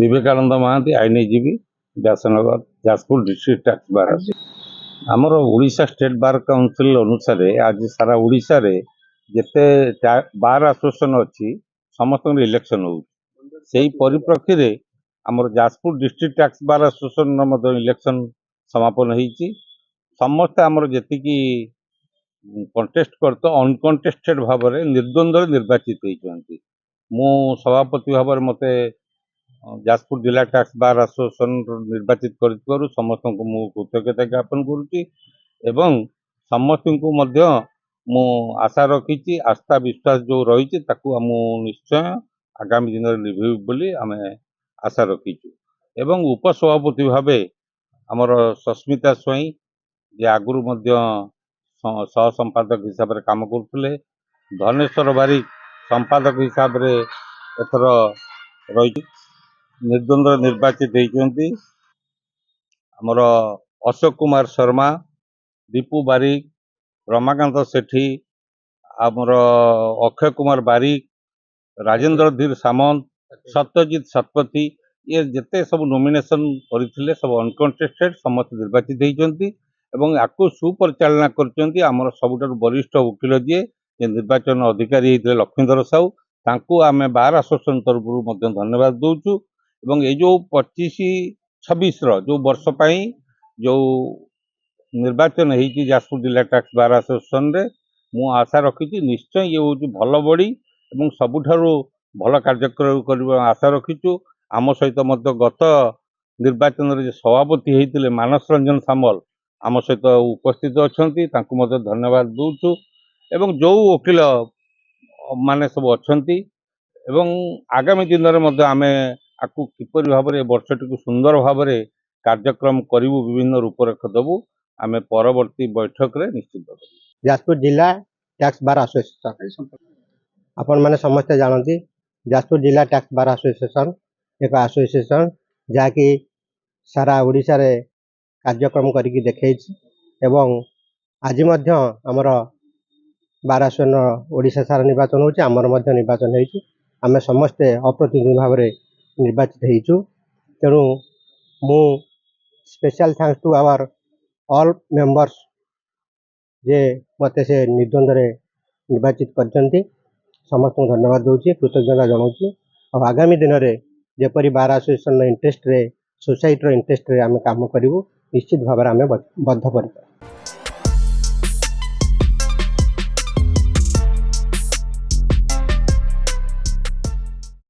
विवेकानंद महांती आईनजीवी Vyasanagar Jajpur district tax bar आमर Odisha state bar council अनुसार आज सारा ओडिशा रे जेते बार एसोसिएशन अच्छी समस्त इलेक्शन हो परिप्रेक्षी रे आमर Jajpur district tax bar association election समापन होती समस्ते आमर जी कंटेस्ट करते अनकंटेस्टेड भाव में निर्द्वंद्व निर्वाचित होती मु सभापति भाव में मते जाजपुर जिला टैक्स बार एसोसिएशन निर्वाचित कर समस्त को कृतज्ञता ज्ञापन करुच्ची एवं समस्त को मध्य मु आशा रखी आस्था विश्वास जो रही निश्चय आगामी दिन में निभे बोली आम आशा रखीचु एवं उपसभापति भाव आमर सस्मिता स्वाई जे आगुरी सह संपादक हिसाब से काम करते धनेश्वर बारिक संपादक हिसाब से एथर रही निर्द्वंद्व निर्वाचित होती आमर अशोक कुमार शर्मा दीपू बारिक रमाकांत सेठी आमर अक्षय कुमार बारिक राजेंद्र धीर सामंत सत्यजित शतपथी ये जिते सब नॉमिनेशन करते सब अनकंटेस्टेड समस्त निर्वाचित होती एवं आपको सुपरिचालना कर सबुठ वरिष्ठ वकिल जी निर्वाचन अधिकारी होते लक्ष्मीधर साहू तांकू आम बार एसोसिएशन तरफ धन्यवाद दौचु एवं ये जो 25-26 जो वर्ष जो निर्वाचन होती जाजपुर जिला टैक्स बार एसोसिएशन रे मु आशा रखी निश्चय ये हूँ भल बड़ी एवं सबुठारु भल कार्यक्रम कर आशा रखीचु आम सहित गत निर्वाचन में सभापति होते मानस रंजन सामल आम सहित उपस्थित अच्छा धन्यवाद दौचु एवं जो वकिल माने सब अच्छा आगामी दिन में आम आपको किपर भाव में वर्षटी को सुंदर भाव में कार्यक्रम करूँ विभिन्न रूपरेख देवु आम परवर्ती बैठक रे निश्चित जाजपुर जिला टैक्स बार एसोसिएशन आपण मैंने समस्ते जानती जाजपुर जिला टैक्स बार एसोसिएशन एक एसोसिएशन जहाँकि सारा ओडिशा रे कार्यक्रम करके देखी एवं आज आमर बार एसोसिएशन ओडिशा सारा निर्वाचन होची आमर मध्य निर्वाचन होती आम समस्ते अप्रतिनिधि भाव में निर्वाचित होइछु तेणु मु special thanks to our all members जे मते से निर्द्वंद्व निर्वाचित करछंती समस्त को धन्यवाद दूची कृतज्ञता जनाऊँ और आगामी दिन में जेपरी बार एसोसिएशन इंटरेस्ट रे सोसाइटी इंटरेस्ट रे आम काम करूँ निश्चित भाव में आम बद्धपरिकर।